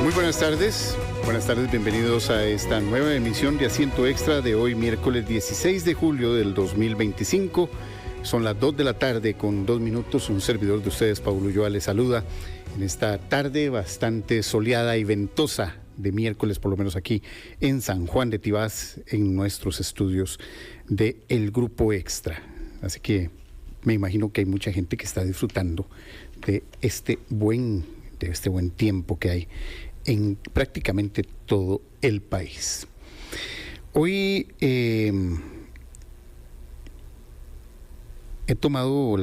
Muy buenas tardes, bienvenidos a esta nueva emisión de Asiento Extra de hoy, miércoles 16 de julio del 2025. Son las 2 de la tarde con 2 minutos. Un servidor de ustedes, Paulo Ulloa, les saluda en esta tarde bastante soleada y ventosa de miércoles, por lo menos aquí en San Juan de Tibás, en nuestros estudios de El Grupo Extra. Así que me imagino que hay mucha gente que está disfrutando de este buen tiempo que hay en prácticamente todo el país. Hoy he tomado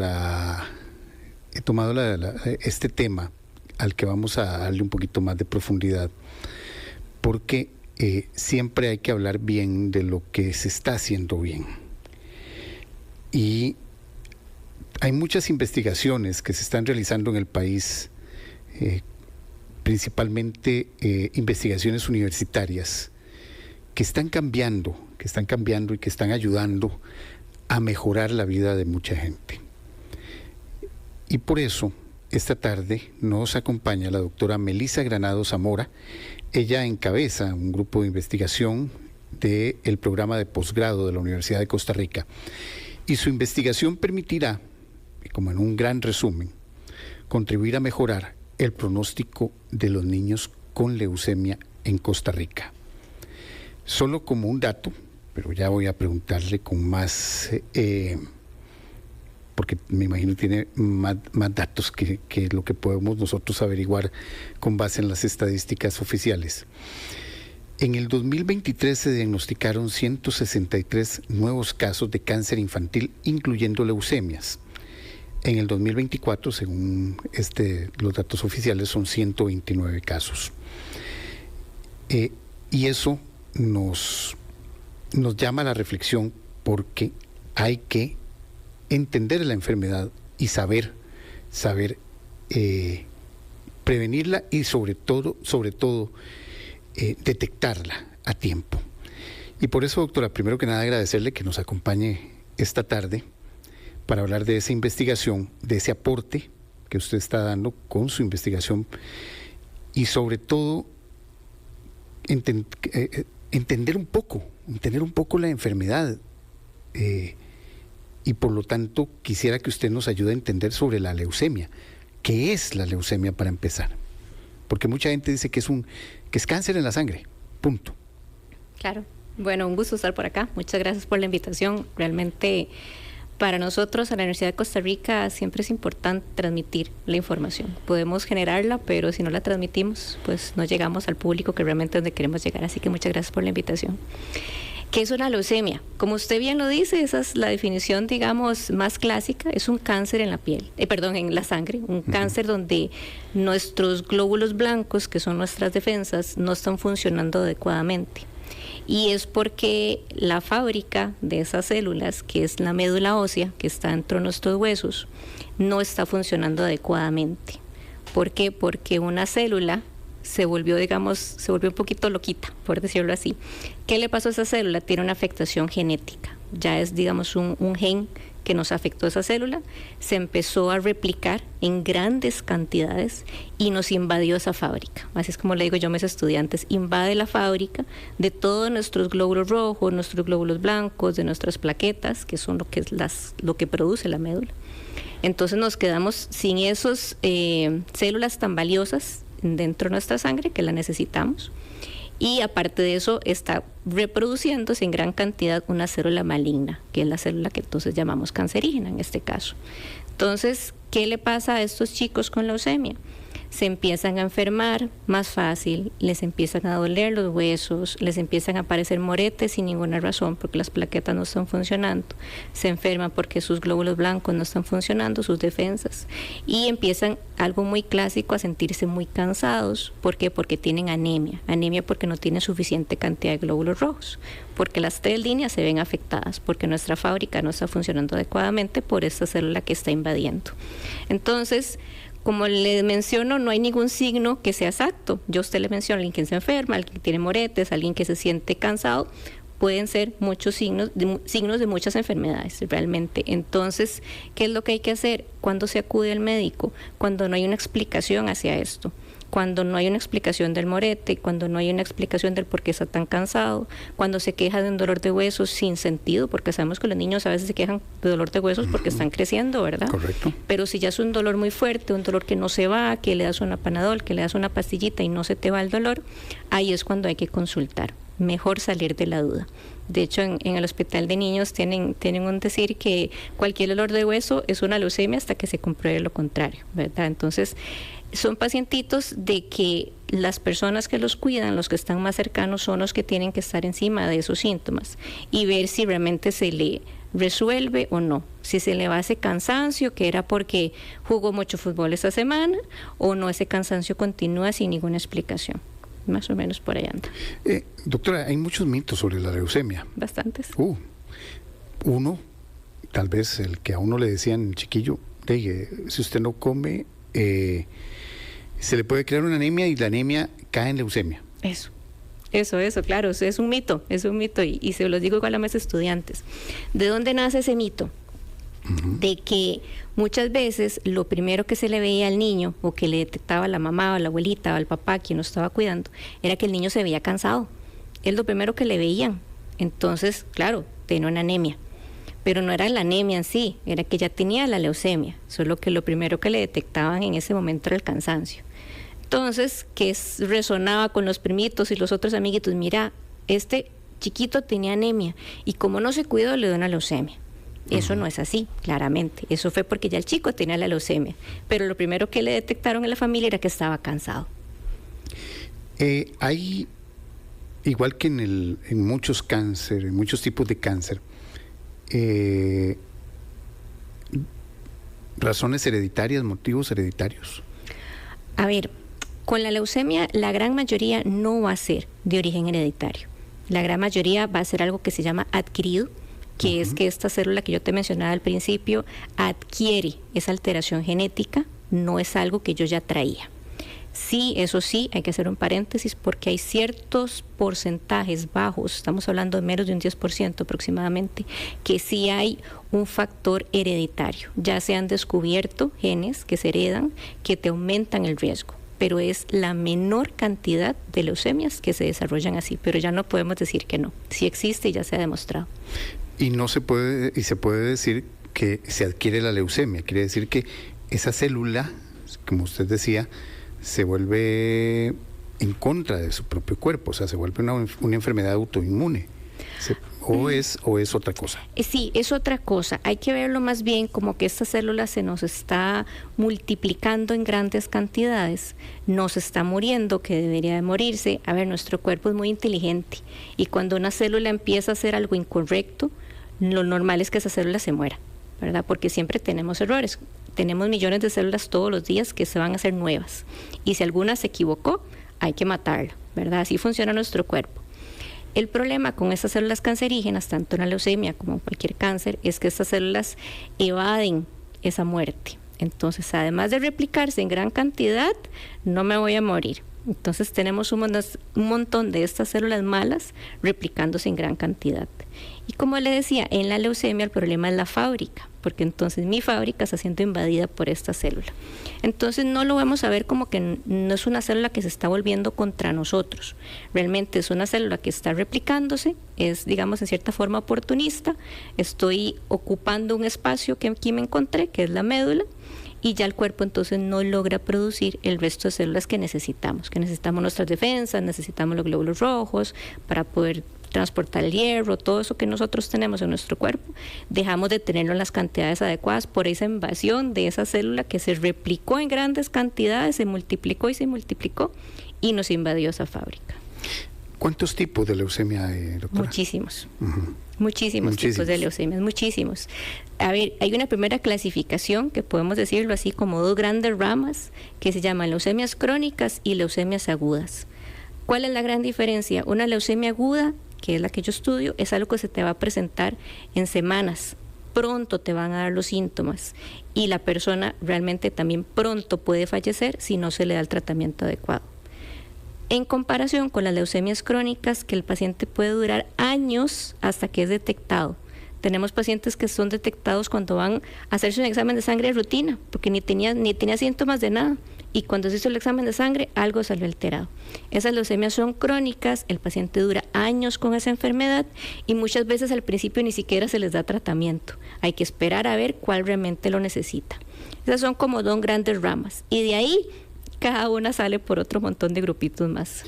este tema al que vamos a darle un poquito más de profundidad, porque siempre hay que hablar bien de lo que se está haciendo bien. Y hay muchas investigaciones que se están realizando en el país, principalmente investigaciones universitarias, que están cambiando y que están ayudando a mejorar la vida de mucha gente. Y por eso, esta tarde nos acompaña la doctora Melissa Granados Zamora. Ella encabeza un grupo de investigación del programa de posgrado de la Universidad de Costa Rica. Y su investigación permitirá, como en un gran resumen, contribuir a mejorar el pronóstico de los niños con leucemia en Costa Rica. Solo como un dato, pero ya voy a preguntarle con más, porque me imagino tiene más datos que lo que podemos nosotros averiguar con base en las estadísticas oficiales. En el 2023 se diagnosticaron 163 nuevos casos de cáncer infantil, incluyendo leucemias. En el 2024, según los datos oficiales, son 129 casos. Y eso nos llama a la reflexión, porque hay que entender la enfermedad y saber prevenirla y sobre todo detectarla a tiempo. Y por eso, doctora, primero que nada agradecerle que nos acompañe esta tarde para hablar de esa investigación, de ese aporte que usted está dando con su investigación y sobre todo entender un poco la enfermedad, y por lo tanto quisiera que usted nos ayude a entender sobre la leucemia. ¿Qué es la leucemia para empezar? Porque mucha gente dice que es cáncer en la sangre, punto. Claro, bueno, un gusto estar por acá, muchas gracias por la invitación. Realmente para nosotros a la Universidad de Costa Rica siempre es importante transmitir la información. Podemos generarla, pero si no la transmitimos, pues no llegamos al público que realmente es donde queremos llegar. Así que muchas gracias por la invitación. ¿Qué es una leucemia? Como usted bien lo dice, esa es la definición, digamos, más clásica. Es un cáncer en la piel, en la sangre, un cáncer donde nuestros glóbulos blancos, que son nuestras defensas, no están funcionando adecuadamente. Y es porque la fábrica de esas células, que es la médula ósea, que está dentro de nuestros huesos, no está funcionando adecuadamente. ¿Por qué? Porque una célula se volvió un poquito loquita, por decirlo así. ¿Qué le pasó a esa célula? Tiene una afectación genética. Ya es, digamos, un gen que nos afectó a esa célula, se empezó a replicar en grandes cantidades y nos invadió esa fábrica. Así es como le digo yo a mis estudiantes, invade la fábrica de todos nuestros glóbulos rojos, nuestros glóbulos blancos, de nuestras plaquetas, que son lo que produce la médula. Entonces nos quedamos sin esas células tan valiosas dentro de nuestra sangre que la necesitamos. Y aparte de eso está reproduciéndose en gran cantidad una célula maligna, que es la célula que entonces llamamos cancerígena en este caso. Entonces, ¿qué le pasa a estos chicos con leucemia? Se empiezan a enfermar más fácil, les empiezan a doler los huesos, les empiezan a aparecer moretes sin ninguna razón porque las plaquetas no están funcionando, se enferman porque sus glóbulos blancos no están funcionando, sus defensas, y empiezan, algo muy clásico, a sentirse muy cansados. ¿Por qué? Porque tienen anemia porque no tienen suficiente cantidad de glóbulos rojos, porque las 3 líneas se ven afectadas, porque nuestra fábrica no está funcionando adecuadamente por esta célula que está invadiendo. Entonces, como le menciono, no hay ningún signo que sea exacto. Yo a usted le menciono a alguien que se enferma, alguien que tiene moretes, alguien que se siente cansado. Pueden ser muchos signos de muchas enfermedades realmente. Entonces, ¿qué es lo que hay que hacer? ¿Cuándo se acude al médico? Cuando no hay una explicación hacia esto. cuando no hay una explicación del morete, cuando no hay una explicación del por qué está tan cansado, cuando se queja de un dolor de huesos sin sentido, porque sabemos que los niños a veces se quejan de dolor de huesos porque están creciendo, ¿verdad? Correcto. Pero si ya es un dolor muy fuerte, un dolor que no se va, que le das una Panadol, que le das una pastillita y no se te va el dolor, ahí es cuando hay que consultar. Mejor salir de la duda. De hecho, en el hospital de niños tienen un decir que cualquier dolor de hueso es una leucemia hasta que se compruebe lo contrario, ¿verdad? Entonces, son pacientitos de que las personas que los cuidan, los que están más cercanos, son los que tienen que estar encima de esos síntomas y ver si realmente se le resuelve o no. Si se le va ese cansancio, que era porque jugó mucho fútbol esa semana, o no, ese cansancio continúa sin ninguna explicación. Más o menos por ahí anda. Doctora, hay muchos mitos sobre la leucemia. Bastantes. Uno, tal vez el que a uno le decían chiquillo, si usted no come, se le puede crear una anemia y la anemia cae en leucemia. Eso, claro, es un mito y se los digo igual a mis estudiantes. ¿De dónde nace ese mito? De que muchas veces lo primero que se le veía al niño, o que le detectaba la mamá o la abuelita o el papá quien lo estaba cuidando, era que el niño se veía cansado. Es lo primero que le veían. Entonces, claro, tenía una anemia. Pero no era la anemia en sí, era que ya tenía la leucemia. Solo que lo primero que le detectaban en ese momento era el cansancio. Entonces, resonaba con los primitos y los otros amiguitos, mira, este chiquito tenía anemia y como no se cuidó le dio una leucemia. Eso no es así, claramente. Eso fue porque ya el chico tenía la leucemia. Pero lo primero que le detectaron en la familia era que estaba cansado. Hay, igual que en muchos cánceres, en muchos tipos de cáncer, razones hereditarias, motivos hereditarios. A ver, con la leucemia la gran mayoría no va a ser de origen hereditario. La gran mayoría va a ser algo que se llama adquirido, que es que esta célula que yo te mencionaba al principio adquiere esa alteración genética, no es algo que yo ya traía. Sí, eso sí, hay que hacer un paréntesis porque hay ciertos porcentajes bajos, estamos hablando de menos de un 10% aproximadamente, que sí hay un factor hereditario. Ya se han descubierto genes que se heredan que te aumentan el riesgo, pero es la menor cantidad de leucemias que se desarrollan así, pero ya no podemos decir que no. Sí existe y ya se ha demostrado. Y se puede decir que se adquiere la leucemia, quiere decir que esa célula, como usted decía, se vuelve en contra de su propio cuerpo, o sea, se vuelve una enfermedad autoinmune. ¿O es otra cosa? Sí, es otra cosa. Hay que verlo más bien como que esta célula se nos está multiplicando en grandes cantidades, nos está muriendo, que debería de morirse. A ver, nuestro cuerpo es muy inteligente y cuando una célula empieza a hacer algo incorrecto, lo normal es que esa célula se muera, ¿verdad? Porque siempre tenemos errores. Tenemos millones de células todos los días que se van a hacer nuevas. Y si alguna se equivocó, hay que matarla, ¿verdad? Así funciona nuestro cuerpo. El problema con estas células cancerígenas, tanto en la leucemia como en cualquier cáncer, es que estas células evaden esa muerte. Entonces, además de replicarse en gran cantidad, no me voy a morir. Entonces tenemos un montón de estas células malas replicándose en gran cantidad. Y como le decía, en la leucemia el problema es la fábrica, porque entonces mi fábrica está siendo invadida por esta célula. Entonces no lo vamos a ver como que no es una célula que se está volviendo contra nosotros. Realmente es una célula que está replicándose, es, digamos, en cierta forma oportunista. Estoy ocupando un espacio que aquí me encontré, que es la médula, y ya el cuerpo entonces no logra producir el resto de células que necesitamos nuestras defensas, necesitamos los glóbulos rojos para poder transportar el hierro, todo eso que nosotros tenemos en nuestro cuerpo, dejamos de tenerlo en las cantidades adecuadas por esa invasión de esa célula que se replicó en grandes cantidades, se multiplicó y nos invadió esa fábrica. ¿Cuántos tipos de leucemia hay, doctora? Muchísimos. Muchísimos tipos de leucemias, muchísimos. A ver, hay una primera clasificación, que podemos decirlo así, como dos grandes ramas, que se llaman leucemias crónicas y leucemias agudas. ¿Cuál es la gran diferencia? Una leucemia aguda, que es la que yo estudio, es algo que se te va a presentar en semanas. Pronto te van a dar los síntomas y la persona realmente también pronto puede fallecer si no se le da el tratamiento adecuado. En comparación con las leucemias crónicas, que el paciente puede durar años hasta que es detectado. Tenemos pacientes que son detectados cuando van a hacerse un examen de sangre de rutina, porque ni tenía síntomas de nada. y cuando se hizo el examen de sangre algo salió alterado. Esas leucemias son crónicas, el paciente dura años con esa enfermedad y muchas veces al principio ni siquiera se les da tratamiento. Hay que esperar a ver cuál realmente lo necesita. Esas son como dos grandes ramas y de ahí cada una sale por otro montón de grupitos más.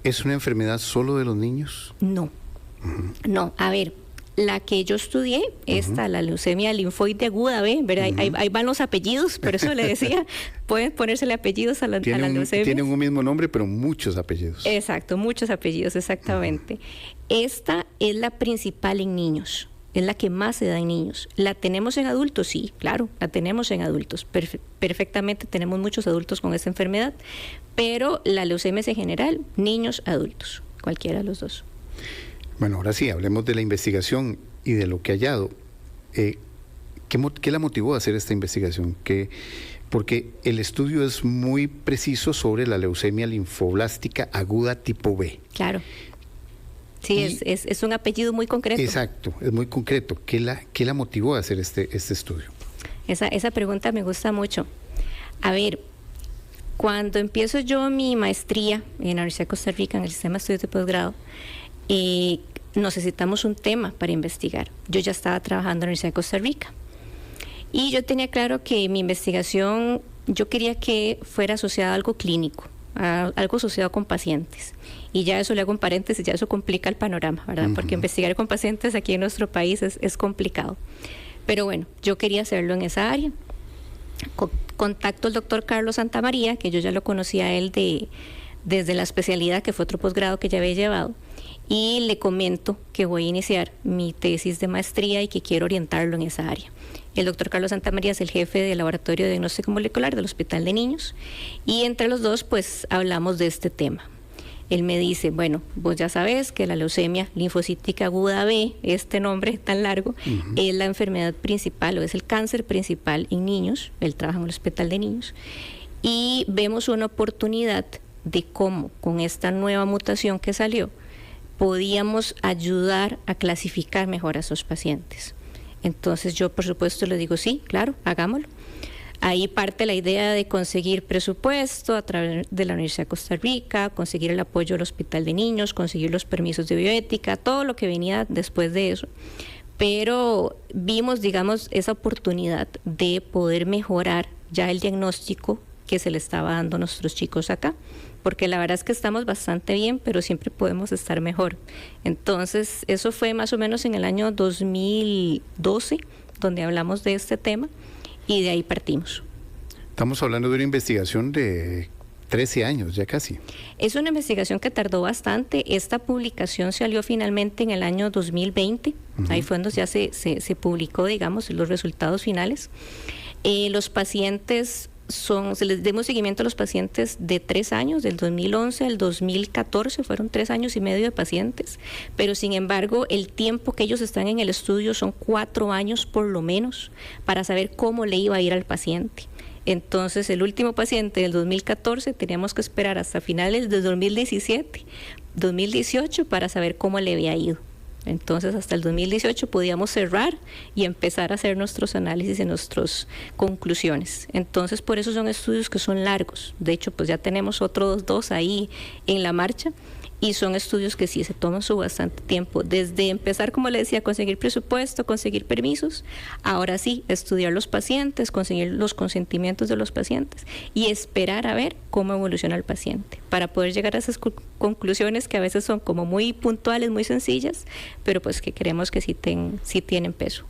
¿Es una enfermedad solo de los niños? No, no, a ver. La que yo estudié, la leucemia linfoide aguda B, ¿verdad? Ahí van los apellidos, por eso le decía, pueden ponérsele apellidos a la leucemia. Tienen un mismo nombre, pero muchos apellidos. Exacto, muchos apellidos, exactamente. Esta es la principal en niños, es la que más se da en niños. ¿La tenemos en adultos? Sí, claro, la tenemos en adultos. Perfectamente tenemos muchos adultos con esta enfermedad, pero la leucemia es en general, niños, adultos, cualquiera de los dos. Bueno, ahora sí, hablemos de la investigación y de lo que ha hallado. ¿Qué la motivó a hacer esta investigación? Porque el estudio es muy preciso sobre la leucemia linfoblástica aguda tipo B. Claro. Sí, es un apellido muy concreto. Exacto, es muy concreto. ¿Qué la motivó a hacer este estudio? Esa pregunta me gusta mucho. A ver, cuando empiezo yo mi maestría en la Universidad de Costa Rica, en el sistema de estudios de posgrado, necesitamos un tema para investigar. Yo ya estaba trabajando en la Universidad de Costa Rica y yo tenía claro que mi investigación, yo quería que fuera asociada a algo clínico, a algo asociado con pacientes. Y ya eso le hago un paréntesis, ya eso complica el panorama, ¿verdad? Porque investigar con pacientes aquí en nuestro país es complicado. Pero bueno, yo quería hacerlo en esa área. Contacto al doctor Carlos Santamaría, que yo ya lo conocía a él desde la especialidad, que fue otro posgrado que ya había llevado, y le comento que voy a iniciar mi tesis de maestría y que quiero orientarlo en esa área. El doctor Carlos Santamaría es el jefe del laboratorio de diagnóstico molecular del Hospital de Niños y entre los dos pues hablamos de este tema. Él me dice, bueno, vos ya sabes que la leucemia linfocítica aguda B, este nombre tan largo, es la enfermedad principal o es el cáncer principal en niños. Él trabaja en el Hospital de Niños y vemos una oportunidad de cómo con esta nueva mutación que salió podíamos ayudar a clasificar mejor a esos pacientes. Entonces yo por supuesto le digo sí, claro, hagámoslo. Ahí parte la idea de conseguir presupuesto a través de la Universidad de Costa Rica, conseguir el apoyo del Hospital de Niños, conseguir los permisos de bioética, todo lo que venía después de eso. Pero vimos, digamos, esa oportunidad de poder mejorar ya el diagnóstico que se le estaba dando a nuestros chicos acá, porque la verdad es que estamos bastante bien, pero siempre podemos estar mejor. Entonces, eso fue más o menos en el año 2012, donde hablamos de este tema, y de ahí partimos. Estamos hablando de una investigación de 13 años, ya casi. Es una investigación que tardó bastante. Esta publicación salió finalmente en el año 2020. Ahí fue donde ya se publicó, digamos, los resultados finales. Los pacientes se les dimos seguimiento a los pacientes de 3 años, del 2011 al 2014, fueron 3 años y medio de pacientes, pero sin embargo el tiempo que ellos están en el estudio son 4 años por lo menos, para saber cómo le iba a ir al paciente. Entonces el último paciente del 2014 teníamos que esperar hasta finales del 2017, 2018 para saber cómo le había ido. Entonces hasta el 2018 podíamos cerrar y empezar a hacer nuestros análisis y nuestras conclusiones. Entonces por eso son estudios que son largos. De hecho pues ya tenemos otros 2 ahí en la marcha y son estudios que sí se toman su bastante tiempo. Desde empezar, como le decía, conseguir presupuesto, conseguir permisos, ahora sí, estudiar los pacientes, conseguir los consentimientos de los pacientes y esperar a ver cómo evoluciona el paciente para poder llegar a esas conclusiones que a veces son como muy puntuales, muy sencillas, pero pues que creemos que sí tienen peso.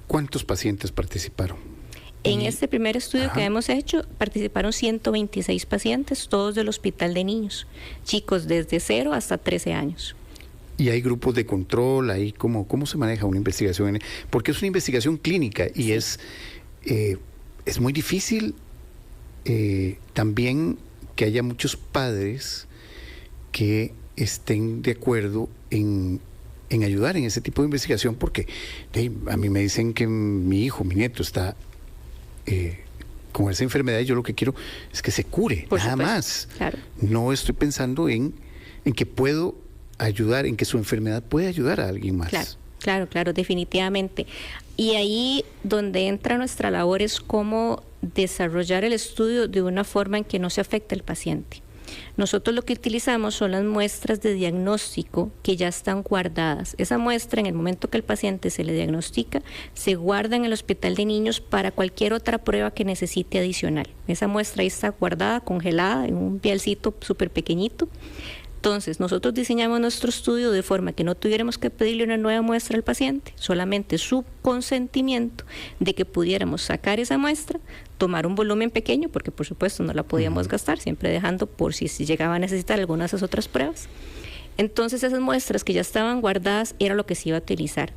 ¿Cuántos pacientes participaron? En este primer estudio que hemos hecho, participaron 126 pacientes, todos del Hospital de Niños, chicos desde 0 hasta 13 años. ¿Y hay grupos de control? ¿Ahí cómo se maneja una investigación? Porque es una investigación clínica y es muy difícil también que haya muchos padres que estén de acuerdo en ayudar en ese tipo de investigación, porque a mí me dicen que mi hijo, mi nieto está con esa enfermedad y yo lo que quiero es que se cure, por nada supuesto, más. Claro. No estoy pensando en que puedo ayudar, en que su enfermedad puede ayudar a alguien más. Claro, definitivamente. Y ahí donde entra nuestra labor es cómo desarrollar el estudio de una forma en que no se afecte al paciente. Nosotros lo que utilizamos son las muestras de diagnóstico que ya están guardadas. Esa muestra, en el momento que el paciente se le diagnostica, se guarda en el hospital de niños para cualquier otra prueba que necesite adicional. Esa muestra ahí está guardada, congelada, en un vialcito súper pequeñito. Entonces, nosotros diseñamos nuestro estudio de forma que no tuviéramos que pedirle una nueva muestra al paciente, solamente su consentimiento de que pudiéramos sacar esa muestra, tomar un volumen pequeño, porque por supuesto no la podíamos gastar, siempre dejando por si llegaba a necesitar algunas de esas otras pruebas. Entonces, esas muestras que ya estaban guardadas era lo que se iba a utilizar.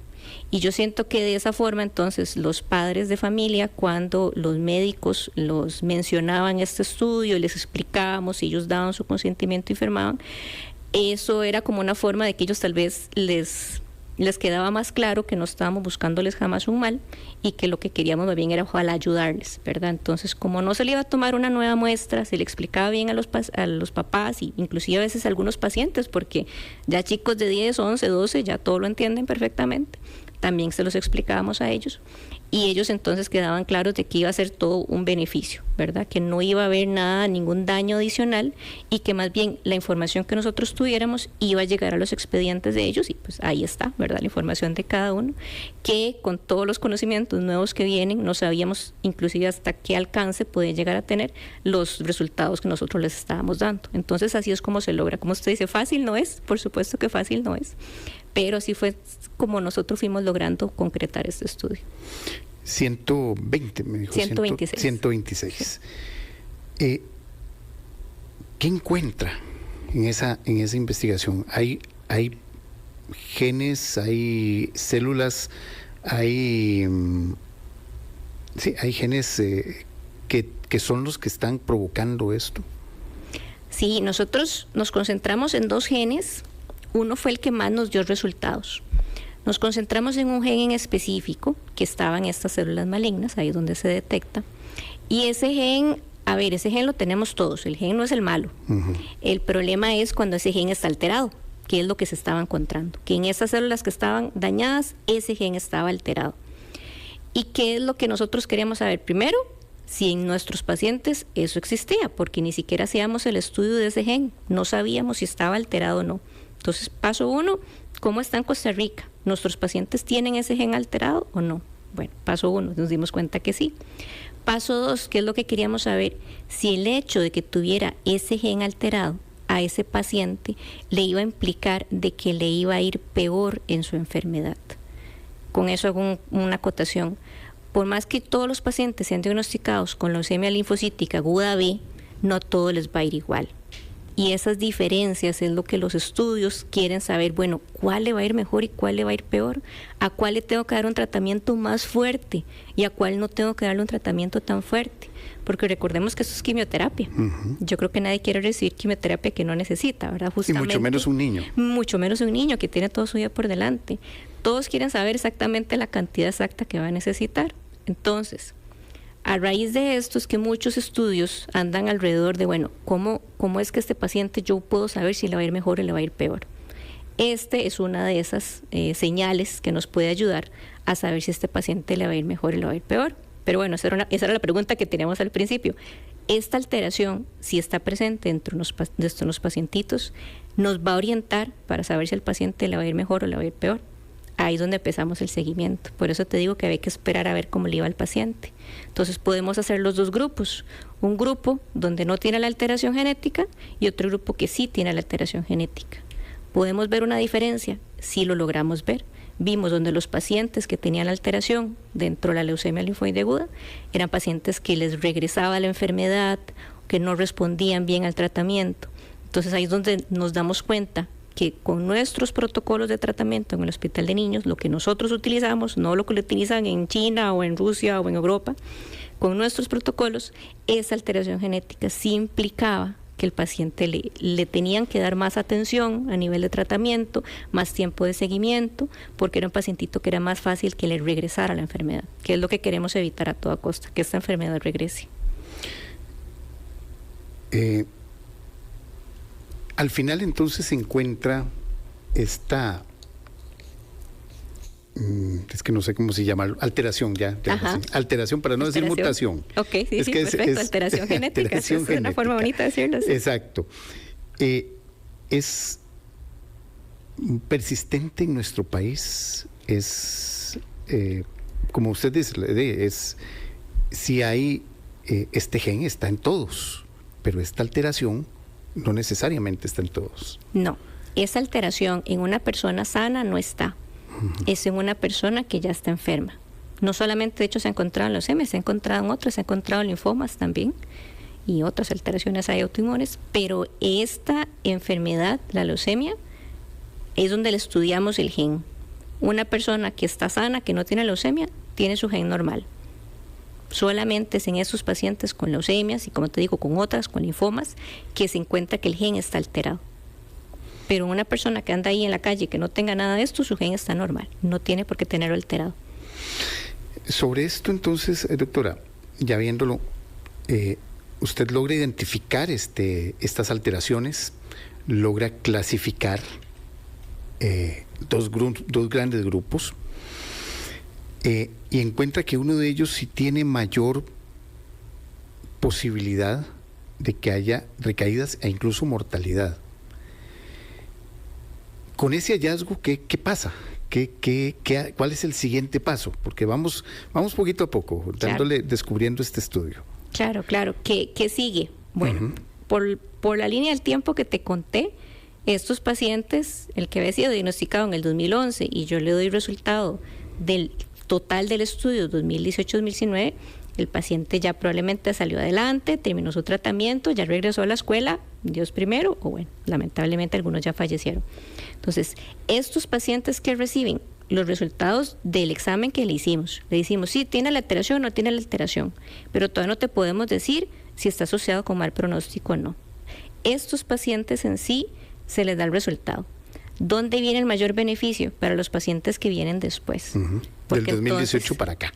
Y yo siento que de esa forma, entonces, los padres de familia, cuando los médicos los mencionaban este estudio, les explicábamos, ellos daban su consentimiento y firmaban, eso era como una forma de que ellos tal vez les quedaba más claro que no estábamos buscándoles jamás un mal y que lo que queríamos más bien era ojalá ayudarles, ¿verdad? Entonces, como no se le iba a tomar una nueva muestra, se le explicaba bien a los papás y inclusive a veces a algunos pacientes, porque ya chicos de 10, 11, 12 ya todo lo entienden perfectamente, también se los explicábamos a ellos y ellos entonces quedaban claros de que iba a ser todo un beneficio, ¿verdad? Que no iba a haber nada, ningún daño adicional y que más bien la información que nosotros tuviéramos iba a llegar a los expedientes de ellos y pues ahí está, ¿verdad? La información de cada uno, que con todos los conocimientos nuevos que vienen, no sabíamos inclusive hasta qué alcance podían llegar a tener los resultados que nosotros les estábamos dando. Entonces así es como se logra. Como usted dice, fácil no es, por supuesto que fácil no es, pero así fue como nosotros fuimos logrando concretar este estudio. 120, me dijo. 126. 126. Sí. ¿Qué encuentra en esa investigación? ¿Hay genes, hay células, hay genes que son los que están provocando esto? Sí, nosotros nos concentramos en 2 genes. Uno fue el que más nos dio resultados. Nos concentramos en un gen en específico que estaba en estas células malignas, ahí es donde se detecta. Y ese gen, ese gen lo tenemos todos, el gen no es el malo. Uh-huh. El problema es cuando ese gen está alterado, que es lo que se estaba encontrando. Que en esas células que estaban dañadas, ese gen estaba alterado. ¿Y qué es lo que nosotros queríamos saber? Primero, si en nuestros pacientes eso existía, porque ni siquiera hacíamos el estudio de ese gen, no sabíamos si estaba alterado o no. Entonces, paso 1, ¿cómo está en Costa Rica? ¿Nuestros pacientes tienen ese gen alterado o no? Bueno, paso 1, nos dimos cuenta que sí. Paso 2, ¿qué es lo que queríamos saber? Si el hecho de que tuviera ese gen alterado a ese paciente le iba a implicar de que le iba a ir peor en su enfermedad. Con eso hago una acotación. Por más que todos los pacientes sean diagnosticados con leucemia linfocítica aguda B, no a todos les va a ir igual. Y esas diferencias es lo que los estudios quieren saber, bueno, ¿cuál le va a ir mejor y cuál le va a ir peor? ¿A cuál le tengo que dar un tratamiento más fuerte y a cuál no tengo que darle un tratamiento tan fuerte? Porque recordemos que eso es quimioterapia. Uh-huh. Yo creo que nadie quiere recibir quimioterapia que no necesita, ¿verdad? Justamente, y mucho menos un niño. Mucho menos un niño que tiene toda su vida por delante. Todos quieren saber exactamente la cantidad exacta que va a necesitar. Entonces, a raíz de esto es que muchos estudios andan alrededor de, bueno, ¿cómo es que este paciente yo puedo saber si le va a ir mejor o le va a ir peor? Este es una de esas señales que nos puede ayudar a saber si este paciente le va a ir mejor o le va a ir peor. Pero bueno, esa era la pregunta que teníamos al principio. Esta alteración, si está presente dentro de unos pacientitos, nos va a orientar para saber si al paciente le va a ir mejor o le va a ir peor. Ahí es donde empezamos el seguimiento. Por eso te digo que hay que esperar a ver cómo le iba al paciente. Entonces podemos hacer los 2 grupos. Un grupo donde no tiene la alteración genética y otro grupo que sí tiene la alteración genética. ¿Podemos ver una diferencia? Sí lo logramos ver. Vimos donde los pacientes que tenían la alteración dentro de la leucemia linfoide aguda eran pacientes que les regresaba la enfermedad, que no respondían bien al tratamiento. Entonces ahí es donde nos damos cuenta que con nuestros protocolos de tratamiento en el hospital de niños, lo que nosotros utilizamos, no lo que lo utilizan en China o en Rusia o en Europa, con nuestros protocolos, esa alteración genética sí implicaba que el paciente le tenían que dar más atención a nivel de tratamiento, más tiempo de seguimiento, porque era un pacientito que era más fácil que le regresara la enfermedad, que es lo que queremos evitar a toda costa, que esta enfermedad regrese. Al final entonces se encuentra esta es que no sé cómo se llama, alteración, alteración para no decir mutación. Ok, sí, perfecto, alteración genética, alteración es una forma bonita de decirlo. Sí. Exacto. Es persistente en nuestro país, es, como usted dice, si hay, este gen está en todos, pero esta alteración no necesariamente está en todos. No, esa alteración en una persona sana no está. Es en una persona que ya está enferma. No solamente, de hecho, se ha encontrado en leucemia, se ha encontrado en otras, se ha encontrado en linfomas también y otras alteraciones autoinmunes, pero esta enfermedad, la leucemia, es donde le estudiamos el gen. Una persona que está sana, que no tiene leucemia, tiene su gen normal. Solamente es en esos pacientes con leucemias y, como te digo, con otras, con linfomas, que se encuentra que el gen está alterado. Pero una persona que anda ahí en la calle y que no tenga nada de esto, su gen está normal, no tiene por qué tenerlo alterado. Sobre esto, entonces, doctora, ya viéndolo, usted logra identificar estas alteraciones, logra clasificar dos grandes grupos y encuentra que uno de ellos sí tiene mayor posibilidad de que haya recaídas e incluso mortalidad. Con ese hallazgo, ¿qué pasa? ¿Cuál es el siguiente paso? Porque vamos poquito a poco, descubriendo este estudio. Claro. ¿Qué sigue? Bueno, por la línea del tiempo que te conté, estos pacientes, el que había sido diagnosticado en el 2011 y yo le doy resultado del total del estudio 2018-2019, el paciente ya probablemente salió adelante, terminó su tratamiento, ya regresó a la escuela, Dios primero, o bueno, lamentablemente algunos ya fallecieron. Entonces, estos pacientes que reciben los resultados del examen que le hicimos, sí, tiene la alteración o no tiene la alteración, pero todavía no te podemos decir si está asociado con mal pronóstico o no. Estos pacientes en sí se les da el resultado. ¿Dónde viene el mayor beneficio? Para los pacientes que vienen después. Del 2018 para acá.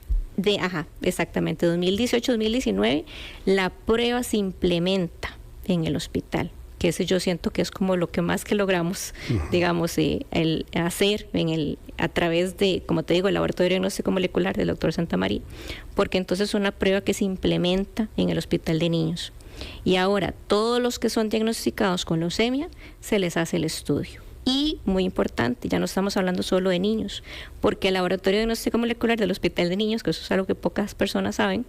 Exactamente, 2018-2019 la prueba se implementa en el hospital, que ese yo siento que es como lo que más que logramos, digamos, el hacer a través de, como te digo, el laboratorio de diagnóstico molecular del doctor Santamaría, porque entonces es una prueba que se implementa en el hospital de niños. Y ahora, todos los que son diagnosticados con leucemia, se les hace el estudio. Y, muy importante, ya no estamos hablando solo de niños, porque el laboratorio de diagnóstico molecular del Hospital de Niños, que eso es algo que pocas personas saben,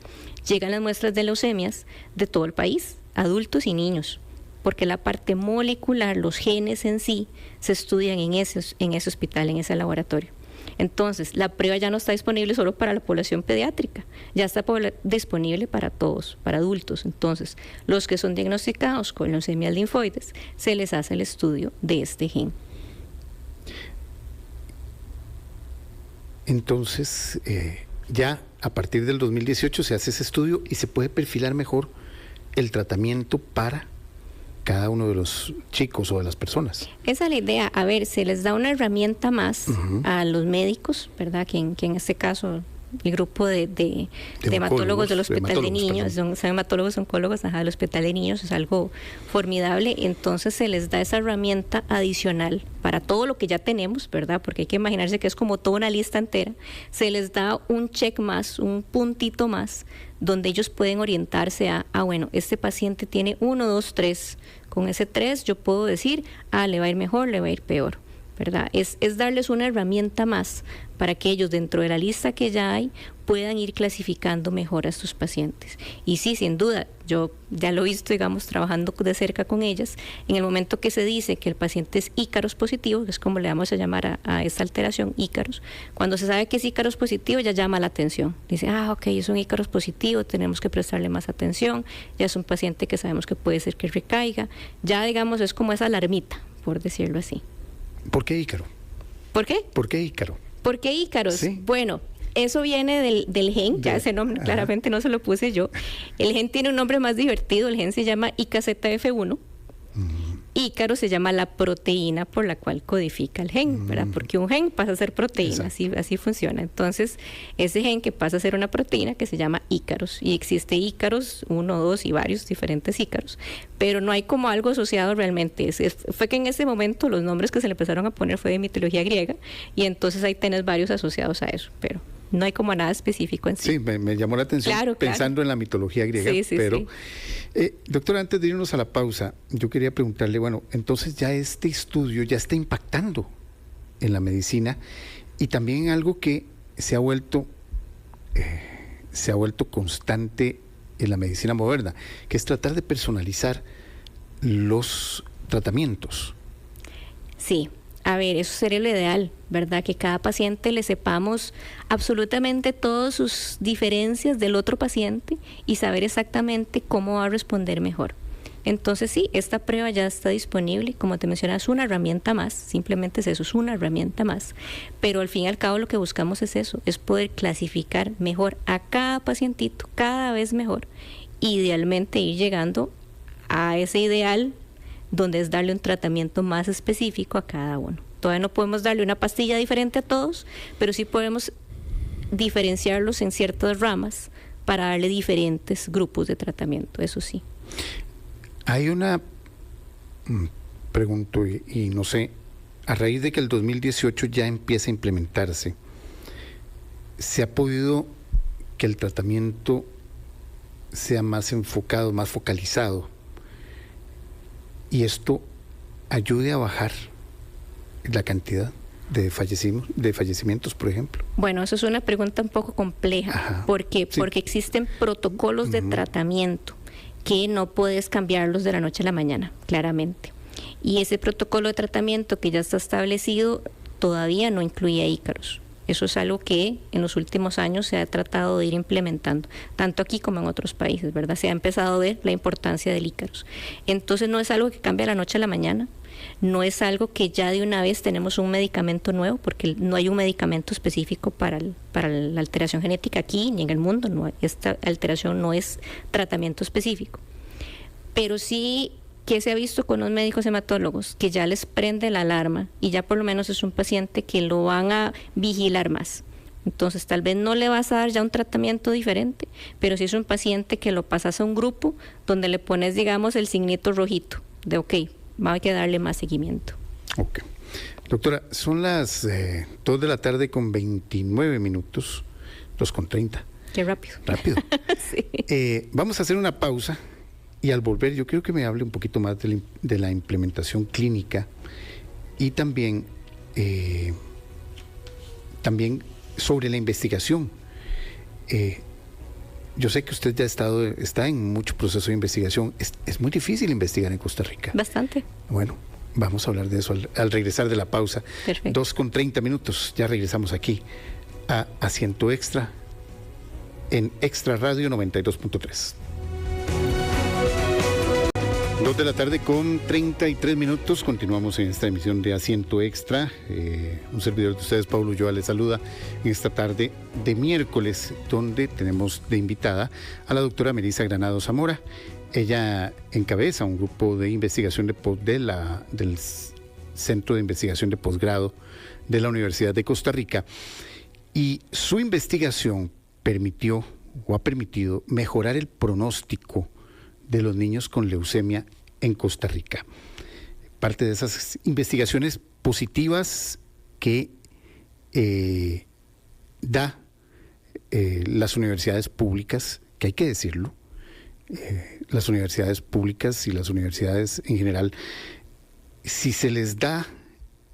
llegan las muestras de leucemias de todo el país, adultos y niños, porque la parte molecular, los genes en sí, se estudian en ese hospital, en ese laboratorio. Entonces, la prueba ya no está disponible solo para la población pediátrica, ya está disponible para todos, para adultos. Entonces, los que son diagnosticados con leucemias linfoides, se les hace el estudio de este gen. Entonces, ya a partir del 2018 se hace ese estudio y se puede perfilar mejor el tratamiento para cada uno de los chicos o de las personas. Esa es la idea. A ver, se les da una herramienta más a los médicos, ¿verdad? Que en este caso el grupo de hematólogos del Hospital de Niños, son hematólogos oncólogos del Hospital de Niños, es algo formidable. Entonces se les da esa herramienta adicional para todo lo que ya tenemos, ¿verdad? Porque hay que imaginarse que es como toda una lista entera. Se les da un check más, un puntito más, donde ellos pueden orientarse bueno, este paciente tiene 1, 2, 3. Con ese 3 yo puedo decir, le va a ir mejor, le va a ir peor, ¿verdad? Es darles una herramienta más para que ellos, dentro de la lista que ya hay, puedan ir clasificando mejor a estos pacientes. Y sí, sin duda, yo ya lo he visto, digamos, trabajando de cerca con ellas, en el momento que se dice que el paciente es ícaros positivo, que es como le vamos a llamar a esta alteración, ícaros, cuando se sabe que es ícaros positivo ya llama la atención. Dice, ok, es un ícaros positivo, tenemos que prestarle más atención, ya es un paciente que sabemos que puede ser que recaiga, ya digamos es como esa alarmita, por decirlo así. ¿Por qué ícaro? ¿Por qué? ¿Por qué ícaro? ¿Por qué ícaros? Sí. Bueno, eso viene del gen, ya ese nombre claramente no se lo puse yo. El gen tiene un nombre más divertido, el gen se llama IKZF1. Ícaro se llama la proteína por la cual codifica el gen, ¿verdad? Porque un gen pasa a ser proteína, así funciona. Entonces, ese gen que pasa a ser una proteína que se llama ícaros, y existe ícaros, 1, 2 y varios diferentes ícaros, pero no hay como algo asociado realmente. Fue que en ese momento los nombres que se le empezaron a poner fue de mitología griega, y entonces ahí tenés varios asociados a eso, pero no hay como nada específico en sí. Sí, me llamó la atención pensando en la mitología griega, pero doctora, antes de irnos a la pausa, yo quería preguntarle, bueno, entonces ya este estudio ya está impactando en la medicina y también en algo que se ha vuelto constante en la medicina moderna, que es tratar de personalizar los tratamientos. Sí. A ver, eso sería lo ideal, ¿verdad? Que cada paciente le sepamos absolutamente todas sus diferencias del otro paciente y saber exactamente cómo va a responder mejor. Entonces sí, esta prueba ya está disponible, como te mencionas, es una herramienta más, simplemente es eso, es una herramienta más, pero al fin y al cabo lo que buscamos es eso, es poder clasificar mejor a cada pacientito, cada vez mejor, idealmente ir llegando a ese ideal donde es darle un tratamiento más específico a cada uno. Todavía no podemos darle una pastilla diferente a todos, pero sí podemos diferenciarlos en ciertas ramas para darle diferentes grupos de tratamiento, eso sí. Hay una, pregunto y no sé, a raíz de que el 2018 ya empieza a implementarse, ¿se ha podido que el tratamiento sea más enfocado, más focalizado? Y esto ayude a bajar la cantidad de fallecimientos, por ejemplo. Bueno, eso es una pregunta un poco compleja. Ajá. ¿Por qué? Sí. Porque existen protocolos de tratamiento que no puedes cambiarlos de la noche a la mañana, claramente. Y ese protocolo de tratamiento que ya está establecido todavía no incluye a ícaros. Eso es algo que en los últimos años se ha tratado de ir implementando, tanto aquí como en otros países, ¿verdad? Se ha empezado a ver la importancia del ícaros. Entonces no es algo que cambia de la noche a la mañana, no es algo que ya de una vez tenemos un medicamento nuevo, porque no hay un medicamento específico para la alteración genética aquí ni en el mundo, esta alteración no es tratamiento específico. Pero sí que se ha visto con los médicos hematólogos que ya les prende la alarma y ya por lo menos es un paciente que lo van a vigilar más. Entonces tal vez no le vas a dar ya un tratamiento diferente, pero si es un paciente que lo pasas a un grupo donde le pones, digamos, el signito rojito de ok, va a que darle más seguimiento. Ok. Doctora, son las 2 de la tarde con 29 minutos, 2:30. Qué rápido. Rápido. Sí. Vamos a hacer una pausa. Y al volver, yo quiero que me hable un poquito más de la implementación clínica y también sobre la investigación. Yo sé que usted ya está en mucho proceso de investigación. Es muy difícil investigar en Costa Rica. Bastante. Bueno, vamos a hablar de eso al regresar de la pausa. Perfecto. 2:30 minutos, ya regresamos aquí a Asiento Extra en Extra Radio 92.3. 2 de la tarde con 33 minutos, continuamos en esta emisión de Asiento Extra. Un servidor de ustedes, Pablo Ulloa, les saluda en esta tarde de miércoles, donde tenemos de invitada a la doctora Melissa Granado Zamora. Ella encabeza un grupo de investigación del Centro de Investigación de Posgrado de la Universidad de Costa Rica, y su investigación ha permitido mejorar el pronóstico de los niños con leucemia en Costa Rica. Parte de esas investigaciones positivas que da las universidades públicas, que hay que decirlo, las universidades públicas y las universidades en general, si se les da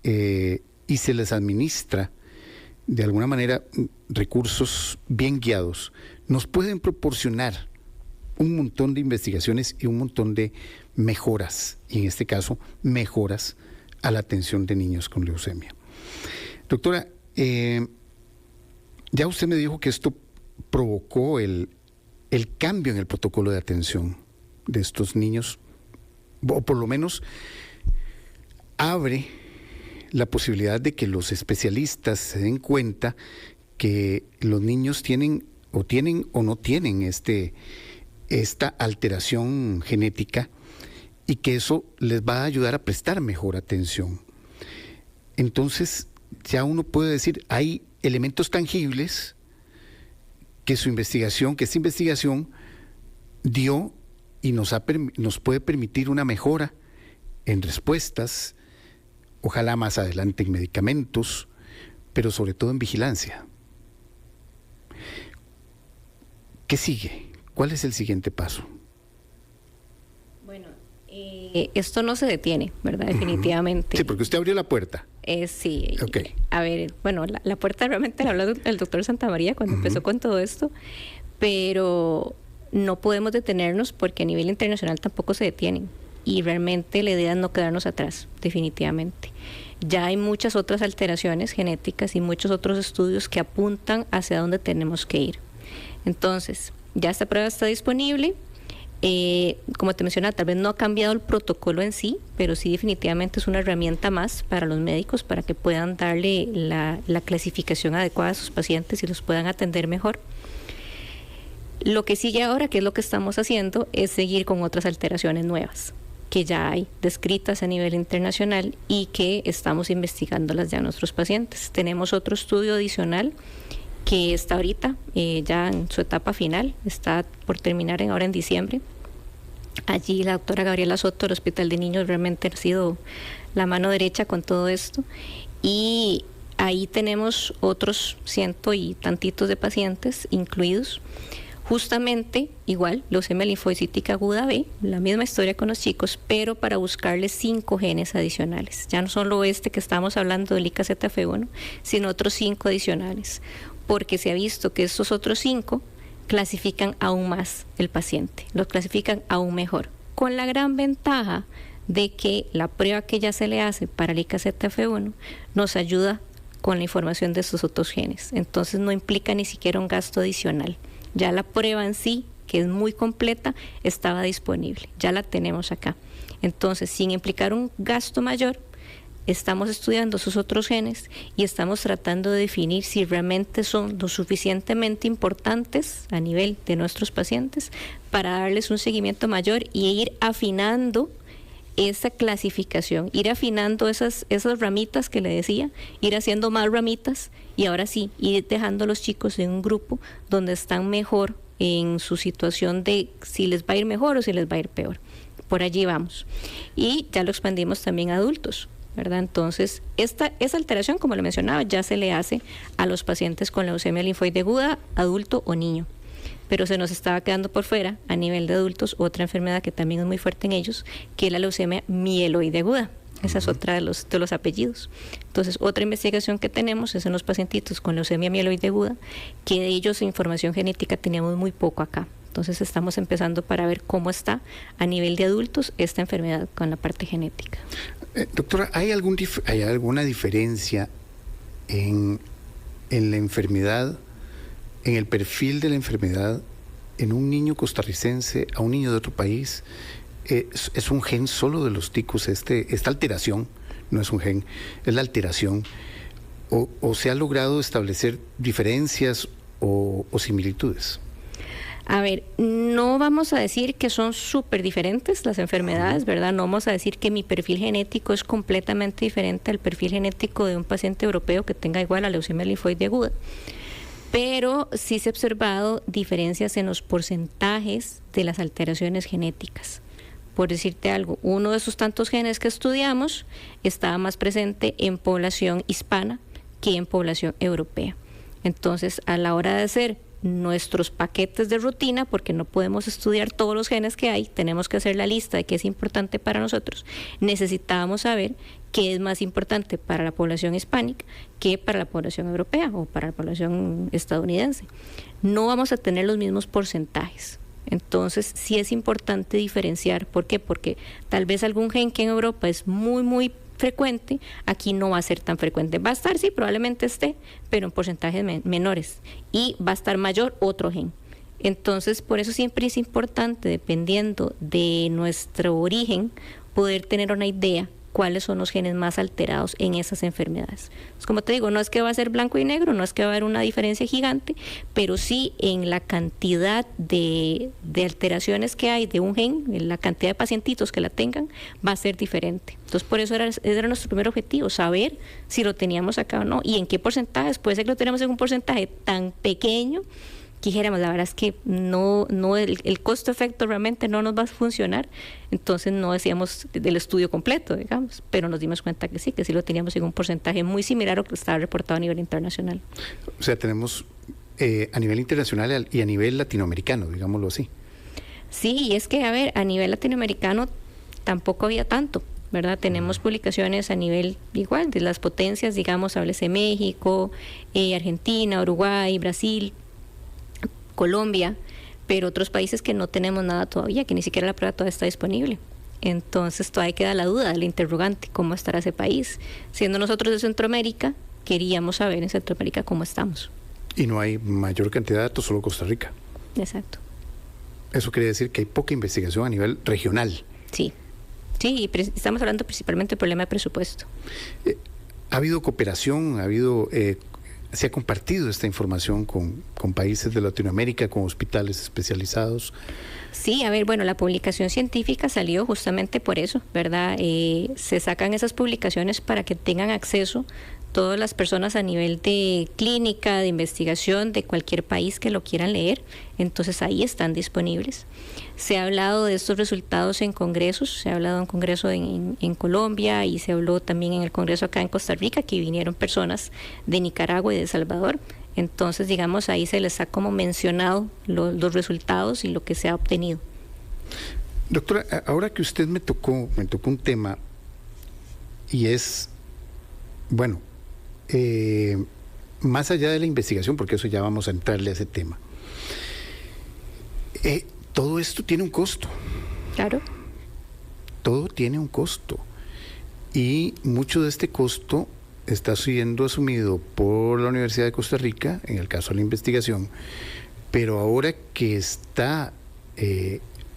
y se les administra de alguna manera recursos bien guiados, nos pueden proporcionar un montón de investigaciones y un montón de mejoras, y en este caso, mejoras a la atención de niños con leucemia. Doctora, ya usted me dijo que esto provocó el cambio en el protocolo de atención de estos niños, o por lo menos abre la posibilidad de que los especialistas se den cuenta que los niños tienen o no tienen esta alteración genética, y que eso les va a ayudar a prestar mejor atención. Entonces, ya uno puede decir, hay elementos tangibles que esta investigación dio y nos puede permitir una mejora en respuestas, ojalá más adelante en medicamentos, pero sobre todo en vigilancia. ¿Qué sigue? ¿Cuál es el siguiente paso? Bueno, esto no se detiene, ¿verdad? Definitivamente. Sí, porque usted abrió la puerta. Sí. Okay. A ver, bueno, la puerta realmente la habló el doctor Santamaría cuando empezó con todo esto, pero no podemos detenernos porque a nivel internacional tampoco se detienen. Y realmente la idea es no quedarnos atrás, definitivamente. Ya hay muchas otras alteraciones genéticas y muchos otros estudios que apuntan hacia dónde tenemos que ir. Entonces, ya esta prueba está disponible. Como te mencionaba, tal vez no ha cambiado el protocolo en sí, pero sí definitivamente es una herramienta más para los médicos para que puedan darle la clasificación adecuada a sus pacientes y los puedan atender mejor. Lo que sigue ahora, que es lo que estamos haciendo, es seguir con otras alteraciones nuevas que ya hay descritas a nivel internacional y que estamos investigándolas ya en nuestros pacientes. Tenemos otro estudio adicional que está ahorita ya en su etapa final, está por terminar ahora en diciembre. Allí la doctora Gabriela Soto del Hospital de Niños realmente ha sido la mano derecha con todo esto, y ahí tenemos otros 100 y tantitos de pacientes incluidos. Justamente, igual, leucemia linfocítica aguda B, la misma historia con los chicos, pero para buscarles 5 genes adicionales. Ya no solo que estamos hablando del IKZF1, sino otros 5 adicionales, porque se ha visto que estos otros 5 clasifican aún más el paciente, los clasifican aún mejor, con la gran ventaja de que la prueba que ya se le hace para el IKZF1 nos ayuda con la información de estos otros genes. Entonces no implica ni siquiera un gasto adicional. Ya la prueba en sí, que es muy completa, estaba disponible. Ya la tenemos acá. Entonces, sin implicar un gasto mayor, estamos estudiando sus otros genes y estamos tratando de definir si realmente son lo suficientemente importantes a nivel de nuestros pacientes para darles un seguimiento mayor y ir afinando esa clasificación, ir afinando esas ramitas que le decía, ir haciendo más ramitas y ahora sí, ir dejando a los chicos en un grupo donde están mejor en su situación de si les va a ir mejor o si les va a ir peor. Por allí vamos. Y ya lo expandimos también a adultos, ¿verdad? Entonces, esa alteración, como le mencionaba, ya se le hace a los pacientes con leucemia linfoide aguda, adulto o niño. Pero se nos estaba quedando por fuera, a nivel de adultos, otra enfermedad que también es muy fuerte en ellos, que es la leucemia mieloide aguda. Esa es otra de los apellidos. Entonces, otra investigación que tenemos es en los pacientitos con leucemia mieloide aguda, que de ellos información genética teníamos muy poco acá. Entonces, estamos empezando para ver cómo está a nivel de adultos esta enfermedad con la parte genética. Doctora, ¿hay alguna diferencia en la enfermedad, en el perfil de la enfermedad, en un niño costarricense a un niño de otro país? ¿Es un gen solo de los ticos esta alteración? No es un gen, es la alteración. ¿O se ha logrado establecer diferencias o similitudes? A ver, no vamos a decir que son súper diferentes las enfermedades, ¿verdad? No vamos a decir que mi perfil genético es completamente diferente al perfil genético de un paciente europeo que tenga igual a leucemia linfoide aguda. Pero sí se ha observado diferencias en los porcentajes de las alteraciones genéticas. Por decirte algo, uno de esos tantos genes que estudiamos estaba más presente en población hispana que en población europea. Entonces, a la hora de hacer nuestros paquetes de rutina, porque no podemos estudiar todos los genes que hay, tenemos que hacer la lista de qué es importante para nosotros, necesitábamos saber qué es más importante para la población hispánica que para la población europea o para la población estadounidense. No vamos a tener los mismos porcentajes. Entonces, sí es importante diferenciar. ¿Por qué? Porque tal vez algún gen que en Europa es muy, muy frecuente, aquí no va a ser tan frecuente. Va a estar, sí, probablemente esté, pero en porcentajes menores. Y va a estar mayor otro gen. Entonces, por eso siempre es importante, dependiendo de nuestro origen, poder tener una idea cuáles son los genes más alterados en esas enfermedades. Pues como te digo, no es que va a ser blanco y negro, no es que va a haber una diferencia gigante, pero sí en la cantidad de alteraciones que hay de un gen, en la cantidad de pacientitos que la tengan, va a ser diferente. Entonces, por eso era nuestro primer objetivo, saber si lo teníamos acá o no, y en qué porcentajes. Puede ser que lo tenemos en un porcentaje tan pequeño que dijéramos, la verdad es que el costo-efecto realmente no nos va a funcionar, entonces no decíamos del estudio completo, digamos, pero nos dimos cuenta que sí lo teníamos en un porcentaje muy similar a lo que estaba reportado a nivel internacional. O sea, tenemos a nivel internacional y a nivel latinoamericano, digámoslo así. Sí, y es que, a ver, a nivel latinoamericano tampoco había tanto, ¿verdad? Tenemos publicaciones a nivel igual de las potencias, digamos, háblese México, Argentina, Uruguay, Brasil, Colombia, pero otros países que no tenemos nada todavía, que ni siquiera la prueba todavía está disponible. Entonces todavía queda la duda, la interrogante, ¿cómo estará ese país? Siendo nosotros de Centroamérica, queríamos saber en Centroamérica cómo estamos. Y no hay mayor cantidad de datos, solo Costa Rica. Exacto. Eso quiere decir que hay poca investigación a nivel regional. Sí, y estamos hablando principalmente del problema de presupuesto. ¿Ha habido cooperación? ¿Se ha compartido esta información con países de Latinoamérica, con hospitales especializados? Sí, a ver, bueno, la publicación científica salió justamente por eso, ¿verdad? Se sacan esas publicaciones para que tengan acceso todas las personas a nivel de clínica, de investigación, de cualquier país que lo quieran leer. Entonces ahí están disponibles. Se ha hablado de estos resultados en congresos, se ha hablado en congreso en Colombia y se habló también en el congreso acá en Costa Rica, que vinieron personas de Nicaragua y de El Salvador. Entonces, digamos, ahí se les ha como mencionado los resultados y lo que se ha obtenido. Doctora, ahora que usted me tocó un tema y es, bueno, más allá de la investigación, porque eso ya vamos a entrarle a ese tema. Todo esto tiene un costo. Claro. Todo tiene un costo. Y mucho de este costo está siendo asumido por la Universidad de Costa Rica, en el caso de la investigación, pero ahora que está,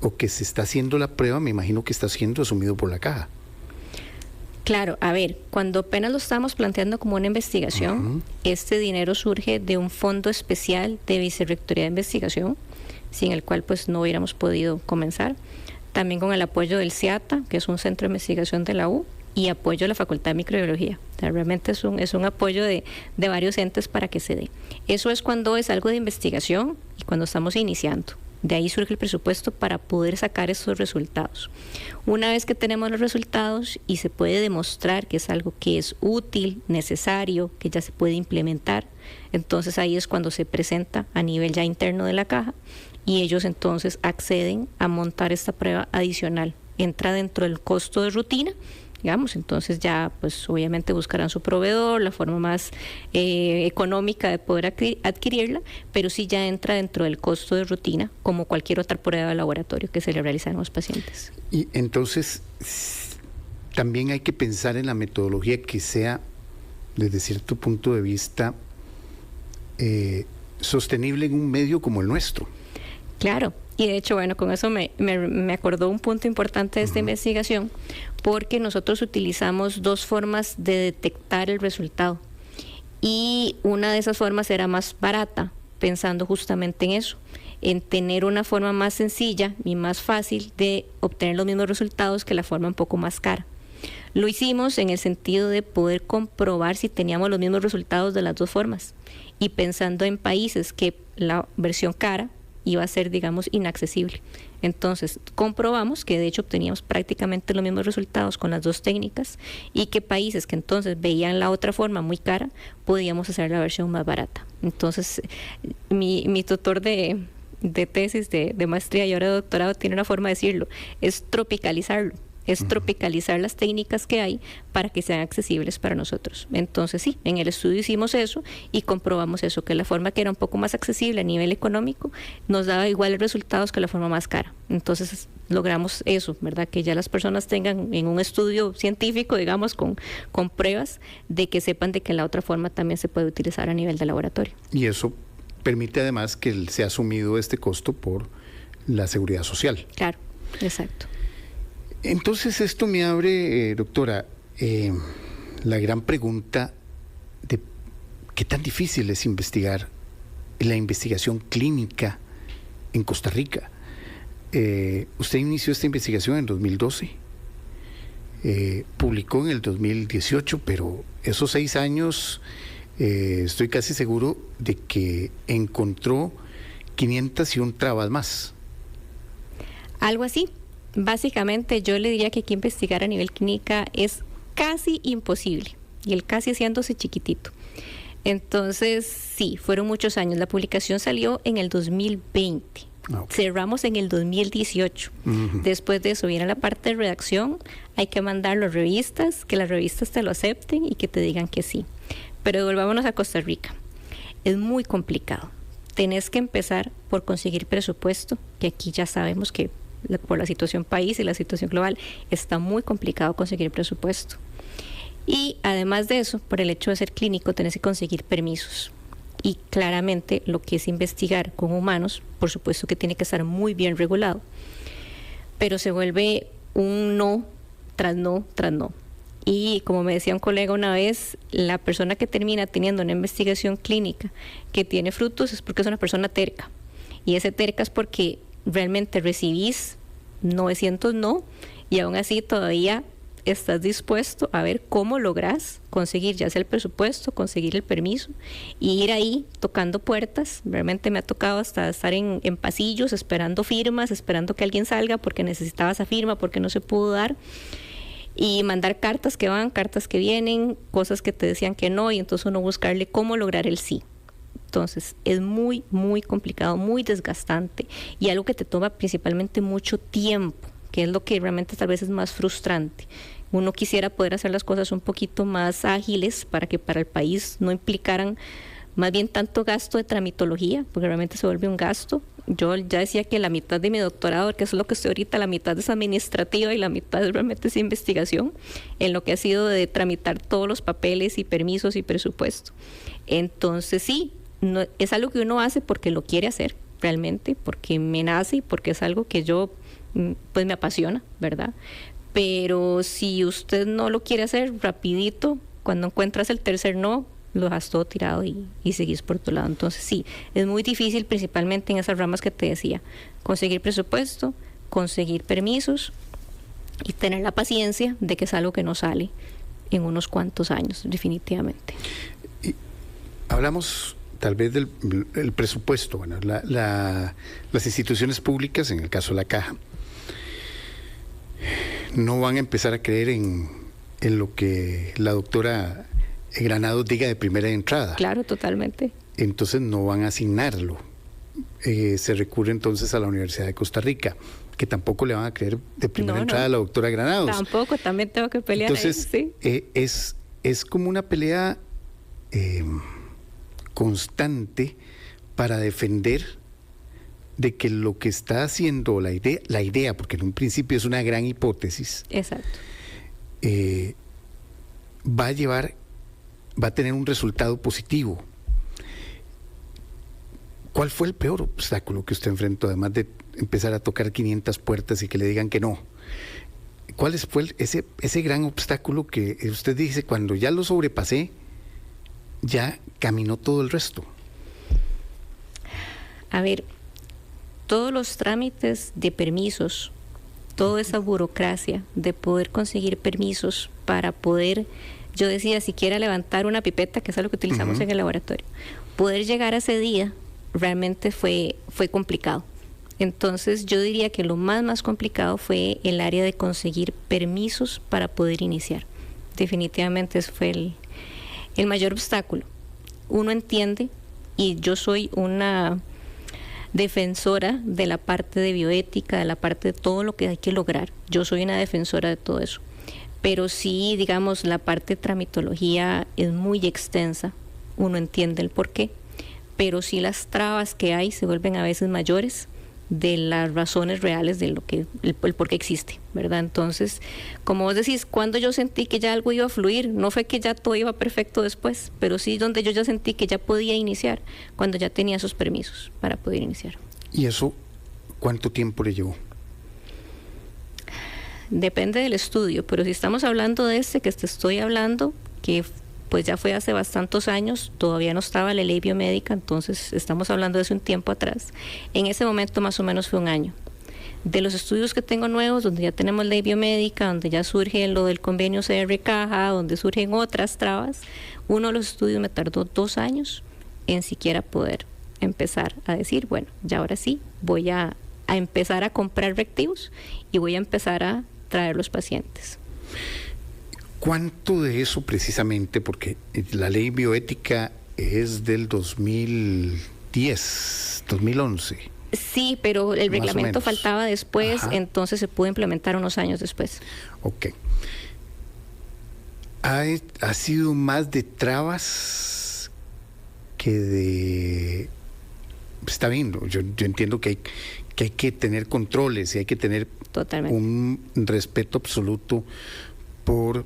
o que se está haciendo la prueba, me imagino que está siendo asumido por la caja. Claro, a ver, cuando apenas lo estamos planteando como una investigación, este dinero surge de un fondo especial de Vicerrectoría de Investigación, sin el cual pues no hubiéramos podido comenzar. También con el apoyo del CIATA, que es un centro de investigación de la U, y apoyo de la Facultad de Microbiología. O sea, realmente es un apoyo de varios entes para que se dé. Eso es cuando es algo de investigación y cuando estamos iniciando. De ahí surge el presupuesto para poder sacar esos resultados. Una vez que tenemos los resultados y se puede demostrar que es algo que es útil, necesario, que ya se puede implementar, entonces ahí es cuando se presenta a nivel ya interno de la caja y ellos entonces acceden a montar esta prueba adicional. Entra dentro del costo de rutina, digamos, entonces ya pues obviamente buscarán su proveedor, la forma más económica de poder adquirirla, pero sí ya entra dentro del costo de rutina como cualquier otra prueba de laboratorio que se le realiza a los pacientes. Y entonces también hay que pensar en la metodología que sea desde cierto punto de vista sostenible en un medio como el nuestro. Claro, y de hecho, bueno, con eso me acordó un punto importante de esta investigación, porque nosotros utilizamos dos formas de detectar el resultado. Y una de esas formas era más barata, pensando justamente en eso, en tener una forma más sencilla y más fácil de obtener los mismos resultados que la forma un poco más cara. Lo hicimos en el sentido de poder comprobar si teníamos los mismos resultados de las dos formas, y pensando en países que la versión cara iba a ser, digamos, inaccesible. Entonces, comprobamos que de hecho obteníamos prácticamente los mismos resultados con las dos técnicas y que países que entonces veían la otra forma muy cara, podíamos hacer la versión más barata. Entonces, mi tutor de tesis, de maestría y ahora de doctorado tiene una forma de decirlo, es tropicalizarlo. Es tropicalizar las técnicas que hay para que sean accesibles para nosotros. Entonces sí, en el estudio hicimos eso y comprobamos eso, que la forma que era un poco más accesible a nivel económico nos daba iguales resultados que la forma más cara. Entonces logramos eso, ¿verdad? Que ya las personas tengan en un estudio científico, digamos, con pruebas de que sepan de que la otra forma también se puede utilizar a nivel de laboratorio. Y eso permite además que sea asumido este costo por la seguridad social. Claro, exacto. Entonces esto me abre, doctora, la gran pregunta de qué tan difícil es investigar la investigación clínica en Costa Rica. Usted inició esta investigación en 2012, publicó en el 2018, pero esos 6 años estoy casi seguro de que encontró 501 trabas más. Algo así. Básicamente yo le diría que aquí investigar a nivel clínica es casi imposible, y el casi haciéndose chiquitito. Entonces, sí, fueron muchos años. La publicación salió en el 2020. Cerramos en el 2018. Después de eso viene la parte de redacción. Hay que mandarlo a revistas, que las revistas te lo acepten y que te digan que sí. Pero volvámonos a Costa Rica. Es muy complicado. Tenés que empezar por conseguir presupuesto, que aquí ya sabemos que por la situación país y la situación global está muy complicado conseguir presupuesto. Y además de eso, por el hecho de ser clínico, tenés que conseguir permisos. Y claramente lo que es investigar con humanos, por supuesto que tiene que estar muy bien regulado. Pero se vuelve un no tras no tras no. Y como me decía un colega una vez, la persona que termina teniendo una investigación clínica que tiene frutos es porque es una persona terca. Y ese terca es porque realmente recibís 900 no y aún así todavía estás dispuesto a ver cómo lográs conseguir ya sea el presupuesto, conseguir el permiso y ir ahí tocando puertas. Realmente me ha tocado hasta estar en pasillos esperando firmas, esperando que alguien salga porque necesitaba esa firma, porque no se pudo dar, y mandar cartas que van, cartas que vienen, cosas que te decían que no, y entonces uno buscarle cómo lograr el sí. Entonces es muy, muy complicado, muy desgastante y algo que te toma principalmente mucho tiempo, que es lo que realmente tal vez es más frustrante. Uno quisiera poder hacer las cosas un poquito más ágiles para que para el país no implicaran más bien tanto gasto de tramitología, porque realmente se vuelve un gasto. Yo ya decía que la mitad de mi doctorado, que es lo que estoy ahorita, la mitad es administrativa y la mitad realmente es investigación, en lo que ha sido de tramitar todos los papeles y permisos y presupuesto. Entonces sí, no, es algo que uno hace porque lo quiere hacer realmente, porque me nace y porque es algo que yo pues me apasiona, ¿verdad? Pero si usted no lo quiere hacer rapidito, cuando encuentras el tercer no, lo dejas todo tirado y seguís por tu lado. Entonces sí, es muy difícil principalmente en esas ramas que te decía, conseguir presupuesto, conseguir permisos y tener la paciencia de que es algo que no sale en unos cuantos años, definitivamente. Y hablamos tal vez del presupuesto. Bueno, las instituciones públicas, en el caso de la Caja, no van a empezar a creer en lo que la doctora Granados diga de primera entrada. Claro, totalmente. Entonces no van a asignarlo. Se recurre entonces a la Universidad de Costa Rica, que tampoco le van a creer de primera entrada a la doctora Granados. Tampoco, también tengo que pelear. Entonces, ahí, sí. Es como una pelea constante para defender de que lo que está haciendo la idea, porque en un principio es una gran hipótesis. Exacto. Va a tener un resultado positivo. ¿Cuál fue el peor obstáculo que usted enfrentó, además de empezar a tocar 500 puertas y que le digan que no? ¿Cuál fue ese gran obstáculo que usted dice, cuando ya lo sobrepasé, ya caminó todo el resto? A ver, todos los trámites de permisos, toda esa burocracia de poder conseguir permisos para poder, yo decía, siquiera levantar una pipeta, que es algo que utilizamos en el laboratorio, poder llegar a ese día realmente fue complicado. Entonces yo diría que lo más complicado fue el área de conseguir permisos para poder iniciar. Definitivamente ese fue el mayor obstáculo. Uno entiende, y yo soy una defensora de la parte de bioética, de la parte de todo lo que hay que lograr. Yo soy una defensora de todo eso. Pero sí, digamos, la parte de tramitología es muy extensa. Uno entiende el porqué. Pero sí las trabas que hay se vuelven a veces mayores de las razones reales de lo que el por qué existe, ¿verdad? Entonces, como vos decís, cuando yo sentí que ya algo iba a fluir, no fue que ya todo iba perfecto después, pero sí donde yo ya sentí que ya podía iniciar, cuando ya tenía esos permisos para poder iniciar. ¿Y eso cuánto tiempo le llevó? Depende del estudio, pero si estamos hablando de este que te estoy hablando, que pues ya fue hace bastantes años, todavía no estaba la ley biomédica, entonces estamos hablando de hace un tiempo atrás. En ese momento más o menos fue un año. De los estudios que tengo nuevos, donde ya tenemos ley biomédica, donde ya surge lo del convenio CR Caja, donde surgen otras trabas, uno de los estudios me tardó 2 años en siquiera poder empezar a decir, bueno, ya ahora sí, voy a empezar a comprar reactivos y voy a empezar a traer los pacientes. ¿Cuánto de eso precisamente? Porque la ley bioética es del 2010, 2011. Sí, pero el reglamento faltaba después, entonces se pudo implementar unos años después. Ok. ¿Ha sido más de trabas que de...? Está bien, yo entiendo que hay que tener controles y hay que tener un respeto absoluto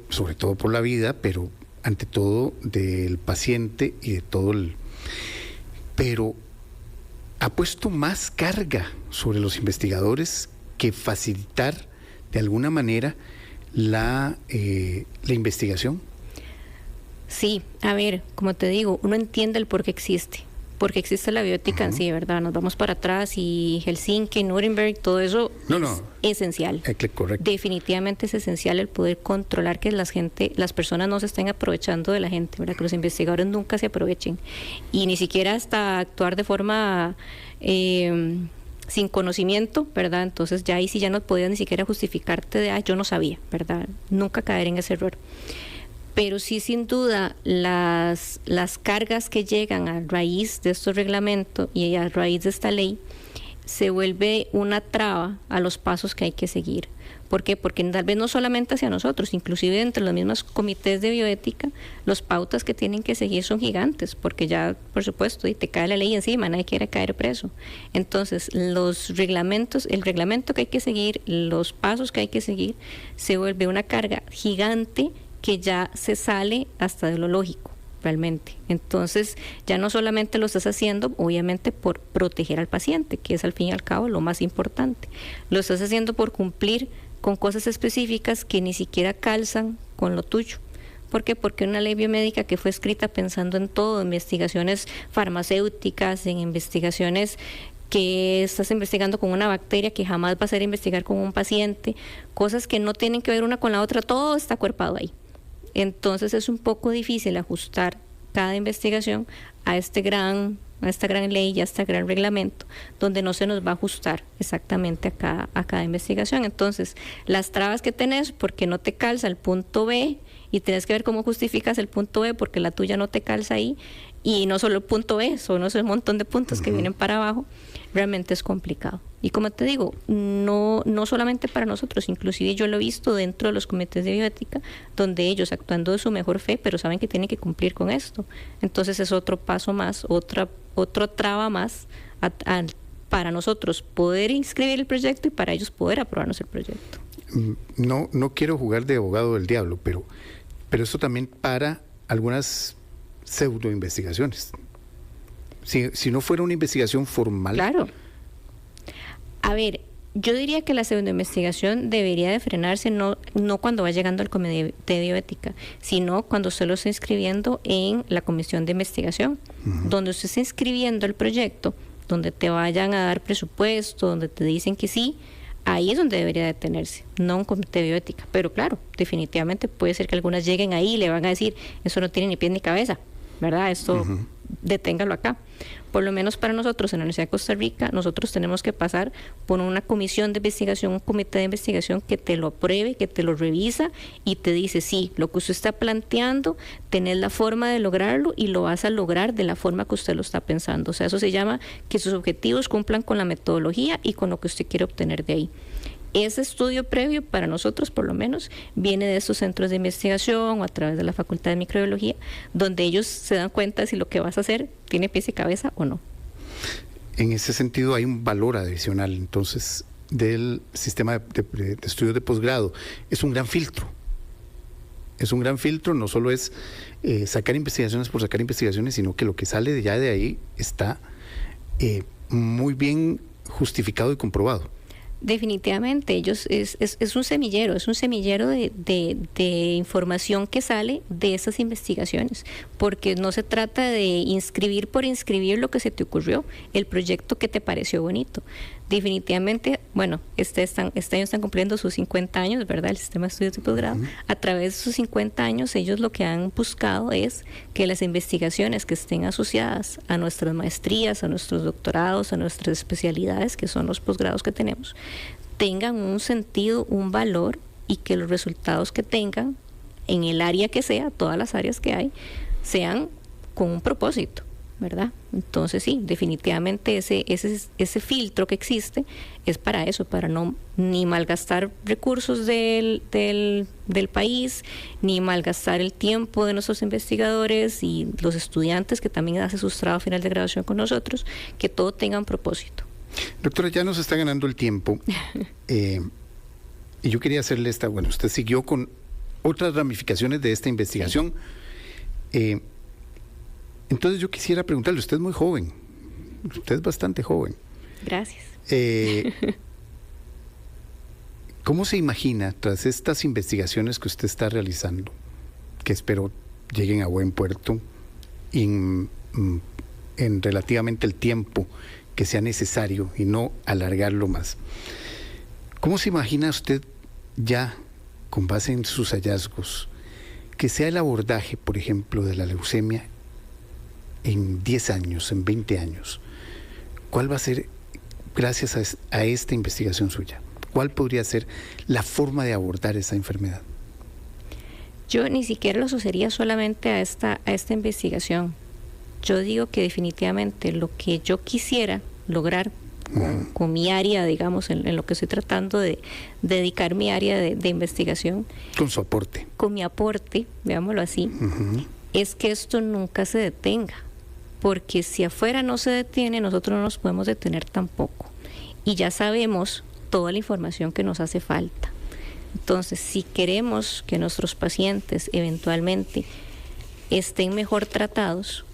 sobre todo por la vida, pero ante todo del paciente y de todo pero ha puesto más carga sobre los investigadores que facilitar de alguna manera la investigación. Sí, a ver, como te digo, uno entiende el por qué existe. Porque existe la bioética en sí, ¿verdad? Nos vamos para atrás y Helsinki, Nuremberg, todo eso es esencial. Correcto. Definitivamente es esencial el poder controlar que las personas no se estén aprovechando de la gente, ¿verdad? Que los investigadores nunca se aprovechen. Y ni siquiera hasta actuar de forma sin conocimiento, ¿verdad? Entonces ya ahí sí ya no podías ni siquiera justificarte de, yo no sabía, ¿verdad? Nunca caer en ese error. Pero sí, sin duda, las cargas que llegan a raíz de estos reglamentos y a raíz de esta ley, se vuelve una traba a los pasos que hay que seguir. ¿Por qué? Porque tal vez no solamente hacia nosotros, inclusive entre los mismos comités de bioética, los pautas que tienen que seguir son gigantes, porque ya, por supuesto, y te cae la ley encima, nadie quiere caer preso. Entonces, los reglamentos, el reglamento que hay que seguir, los pasos que hay que seguir, se vuelve una carga gigante que ya se sale hasta de lo lógico, realmente. Entonces, ya no solamente lo estás haciendo, obviamente, por proteger al paciente, que es al fin y al cabo lo más importante. Lo estás haciendo por cumplir con cosas específicas que ni siquiera calzan con lo tuyo. ¿Por qué? Porque una ley biomédica que fue escrita pensando en todo, investigaciones farmacéuticas, en investigaciones que estás investigando con una bacteria que jamás vas a ir a investigar con un paciente, cosas que no tienen que ver una con la otra, todo está acuerpado ahí. Entonces es un poco difícil ajustar cada investigación a esta gran ley y a este gran reglamento, donde no se nos va a ajustar exactamente a cada investigación. Entonces, las trabas que tenés porque no te calza el punto B y tenés que ver cómo justificas el punto B porque la tuya no te calza ahí, y no solo el punto B, son un montón de puntos que vienen para abajo, realmente es complicado. Y como te digo, no solamente para nosotros, inclusive yo lo he visto dentro de los comités de bioética, donde ellos actuando de su mejor fe, pero saben que tienen que cumplir con esto. Entonces es otro paso más, otro traba más para nosotros poder inscribir el proyecto y para ellos poder aprobarnos el proyecto. No quiero jugar de abogado del diablo, pero eso también para algunas pseudo investigaciones. Si no fuera una investigación formal. Claro. A ver, yo diría que la pseudoinvestigación debería de frenarse no cuando va llegando al comité de bioética, sino cuando usted lo está inscribiendo en la comisión de investigación, donde usted está inscribiendo el proyecto, donde te vayan a dar presupuesto, donde te dicen que sí, ahí es donde debería detenerse, no un comité de bioética. Pero claro, definitivamente puede ser que algunas lleguen ahí y le van a decir, eso no tiene ni pie ni cabeza, ¿verdad? Esto deténgalo acá. Por lo menos para nosotros en la Universidad de Costa Rica, nosotros tenemos que pasar por una comisión de investigación, un comité de investigación que te lo apruebe, que te lo revisa y te dice, sí, lo que usted está planteando, tenés la forma de lograrlo y lo vas a lograr de la forma que usted lo está pensando. O sea, eso se llama que sus objetivos cumplan con la metodología y con lo que usted quiere obtener de ahí. Ese estudio previo, para nosotros por lo menos, viene de estos centros de investigación o a través de la Facultad de Microbiología, donde ellos se dan cuenta si lo que vas a hacer tiene pies y cabeza o no. En ese sentido hay un valor adicional, entonces, del sistema de estudios de posgrado. Es un gran filtro. Es un gran filtro, no solo es sacar investigaciones por sacar investigaciones, sino que lo que sale ya de ahí está muy bien justificado y comprobado. Definitivamente, ellos es un semillero de información que sale de esas investigaciones, porque no se trata de inscribir por inscribir lo que se te ocurrió, el proyecto que te pareció bonito. Definitivamente, bueno, este año están cumpliendo sus 50 años, ¿verdad? El sistema de estudios de posgrado. A través de sus 50 años, ellos lo que han buscado es que las investigaciones que estén asociadas a nuestras maestrías, a nuestros doctorados, a nuestras especialidades, que son los posgrados que tenemos, tengan un sentido, un valor, y que los resultados que tengan en el área que sea, todas las áreas que hay, sean con un propósito, ¿verdad? Entonces sí, definitivamente ese filtro que existe es para eso, para no ni malgastar recursos del país, ni malgastar el tiempo de nuestros investigadores y los estudiantes que también hacen sus trabajos final de graduación con nosotros, que todo tenga un propósito. Doctora, ya nos está ganando el tiempo y yo quería hacerle usted siguió con otras ramificaciones de esta investigación. Entonces yo quisiera preguntarle, usted es muy joven, usted es bastante joven. Gracias. ¿Cómo se imagina, tras estas investigaciones que usted está realizando, que espero lleguen a buen puerto en relativamente el tiempo que sea necesario y no alargarlo más? ¿Cómo se imagina usted ya, con base en sus hallazgos, que sea el abordaje, por ejemplo, de la leucemia en 10 años, en 20 años? ¿Cuál va a ser, gracias a esta investigación suya, cuál podría ser la forma de abordar esa enfermedad? Yo ni siquiera lo asociaría solamente a esta investigación. Yo digo que definitivamente lo que yo quisiera lograr con mi área, digamos, en lo que estoy tratando de dedicar mi área de investigación. Con su aporte. Con mi aporte, veámoslo así, es que esto nunca se detenga. Porque si afuera no se detiene, nosotros no nos podemos detener tampoco. Y ya sabemos toda la información que nos hace falta. Entonces, si queremos que nuestros pacientes eventualmente estén mejor tratados,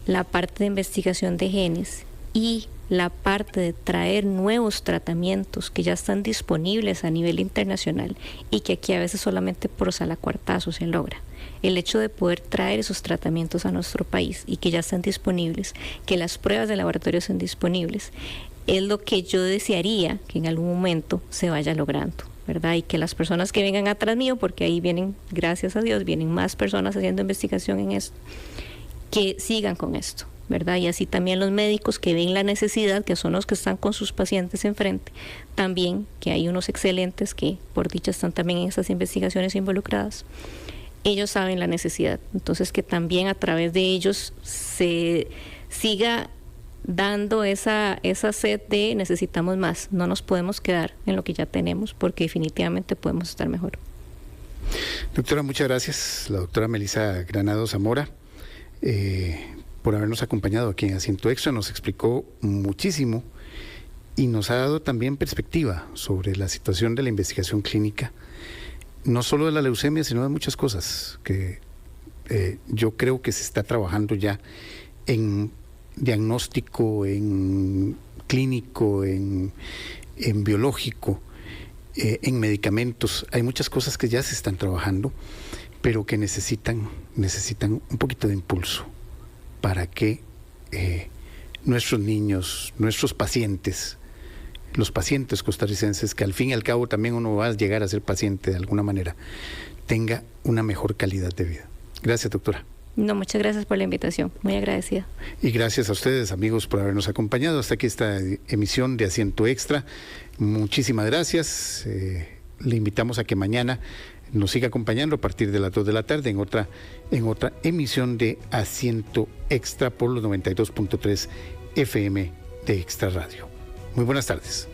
la parte de investigación de genes y la parte de traer nuevos tratamientos que ya están disponibles a nivel internacional y que aquí a veces solamente por salacuartazo se logra. El hecho de poder traer esos tratamientos a nuestro país y que ya están disponibles, que las pruebas de laboratorio sean disponibles, es lo que yo desearía que en algún momento se vaya logrando, ¿verdad? Y que las personas que vengan atrás mío, porque ahí vienen, gracias a Dios, vienen más personas haciendo investigación en esto, que sigan con esto, ¿verdad? Y así también los médicos que ven la necesidad, que son los que están con sus pacientes enfrente, también que hay unos excelentes que por dicha están también en estas investigaciones involucradas. Ellos saben la necesidad, entonces que también a través de ellos se siga dando esa sed de necesitamos más, no nos podemos quedar en lo que ya tenemos porque definitivamente podemos estar mejor. Doctora, muchas gracias, la doctora Melissa Granados Zamora, por habernos acompañado aquí en Asiento Extra. Nos explicó muchísimo y nos ha dado también perspectiva sobre la situación de la investigación clínica, no solo de la leucemia, sino de muchas cosas que yo creo que se está trabajando ya en diagnóstico, en clínico, en biológico, en medicamentos. Hay muchas cosas que ya se están trabajando, pero que necesitan un poquito de impulso para que nuestros niños, nuestros pacientes, los pacientes costarricenses, que al fin y al cabo también uno va a llegar a ser paciente de alguna manera, tenga una mejor calidad de vida. Gracias, doctora. No, muchas gracias por la invitación, muy agradecida. Y gracias a ustedes, amigos, por habernos acompañado hasta aquí esta emisión de Asiento Extra. Muchísimas gracias. Le invitamos a que mañana nos siga acompañando a partir de las 2 de la tarde en otra emisión de Asiento Extra por los 92.3 FM de Extra Radio. Muy buenas tardes.